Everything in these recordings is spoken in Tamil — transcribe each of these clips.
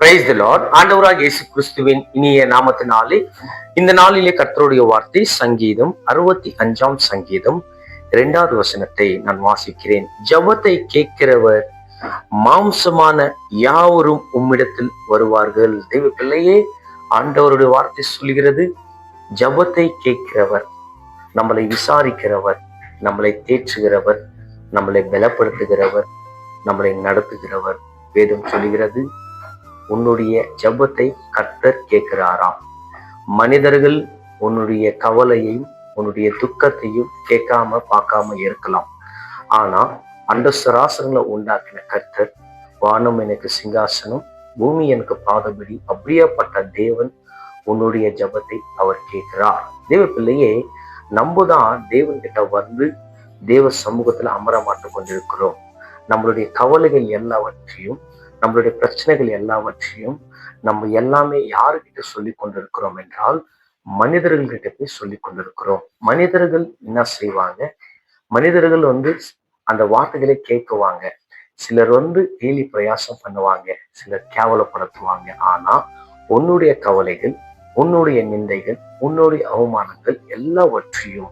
Praise the Lord. ஆண்டவராக இயேசு கிறிஸ்துவின் இனிய நாமத்தினாலே இந்த நாளிலே கர்த்தருடைய வார்த்தை சங்கீதம் 65 சங்கீதம் 2வது வசனத்தை நான் வாசிக்கிறேன். ஜெபத்தை கேட்கிறவர் மாம்சமான யாவரும் உம்மிடத்தில் வருவார்கள். தெய்வ பிள்ளையே, ஆண்டவருடைய வார்த்தை சொல்கிறது, ஜெபத்தை கேட்கிறவர், நம்மளை விசாரிக்கிறவர், நம்மளை தேற்றுகிறவர், நம்மளை பலப்படுத்துகிறவர், நம்மளை நடத்துகிறவர். வேதம் சொல்கிறது, உன்னுடைய ஜெபத்தை கர்த்தர் கேட்கிறாராம். மனிதர்கள் உன்னுடைய கவலையையும் உன்னுடைய துக்கத்தையும் கேட்காம பார்க்காம இருக்கலாம். ஆனா அந்த சராசரங்களை உண்டாக்கின கர்த்தர், வானம் எனக்கு சிங்காசனம், பூமி எனக்கு பாதபடி, அப்படியேப்பட்ட தேவன் உன்னுடைய ஜெபத்தை அவர் கேட்கிறார். தேவ பிள்ளையே, நம்பதான் தேவன் கிட்ட வந்து தேவ சமூகத்துல அமர மாட்டு கொண்டிருக்கிறோம். நம்மளுடைய கவலைகள் எல்லாவற்றையும், நம்மளுடைய பிரச்சனைகள் எல்லாவற்றையும் நம்ம எல்லாமே யாருக்கிட்ட சொல்லி கொண்டிருக்கிறோம் என்றால், மனிதர்கள்கிட்ட போய் சொல்லி கொண்டிருக்கிறோம். மனிதர்கள் என்ன செய்வாங்க? மனிதர்கள் அந்த வார்த்தைகளை கேட்குவாங்க. சிலர் கேலி பிரயாசம் பண்ணுவாங்க, சிலர் கேவலப்படுத்துவாங்க. ஆனா உன்னுடைய கவலைகள், உன்னுடைய நிந்தைகள், உன்னுடைய அவமானங்கள் எல்லாவற்றையும்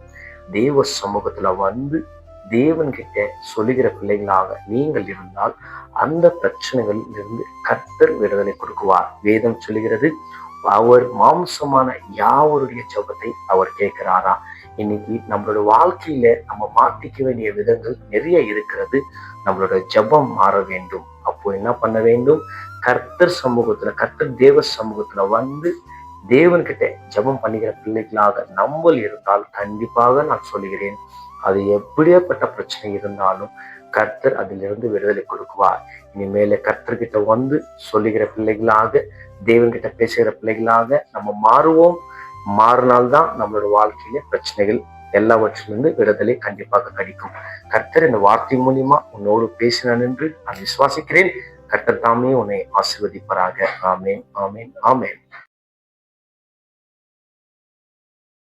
தேவ சமூகத்துல தேவன்கிட்ட சொல்லுகிற பிள்ளைகளாக நீங்கள் இருந்தால் அந்த பிரச்சனைகளில் இருந்து கர்த்தர் விடுதலை கொடுக்குவார். வேதம் சொல்லுகிறது, அவர் மாம்சமான யாவருடைய ஜெபத்தை அவர் கேட்கிறாரா. இன்னைக்கு நம்மளோட வாழ்க்கையில நம்ம மாற்றிக்க வேண்டிய விதங்கள் நிறைய இருக்கிறது. நம்மளோட ஜெபம் மாற வேண்டும். அப்போ என்ன பண்ண வேண்டும்? கர்த்தர் சமூகத்துல, கர்த்தர் தேவ சமூகத்துல தேவன்கிட்ட ஜெபம் பண்ணுகிற பிள்ளைகளாக நம்ம இருந்தால் கண்டிப்பாக நான் சொல்லுகிறேன், அது எப்படியாப்பட்ட பிரச்சனை இருந்தாலும் கர்த்தர் அதிலிருந்து விடுதலை கொடுக்குவார். இனிமேல கர்த்தர்கிட்ட சொல்லுகிற பிள்ளைகளாக, தேவன்கிட்ட பேசுகிற பிள்ளைகளாக நம்ம மாறுவோம். மாறினால்தான் நம்மளோட வாழ்க்கையில பிரச்சனைகள் எல்லாவற்றிலிருந்து விடுதலை கண்டிப்பாக கிடைக்கும். கர்த்தர் இந்த வார்த்தை மூலியமா உன்னோடு பேசினான் என்று நான் விசுவாசிக்கிறேன். கர்த்தர் தாமே உன்னை ஆசீர்வதிப்பாராக. ஆமேன், ஆமேன், ஆமேன்.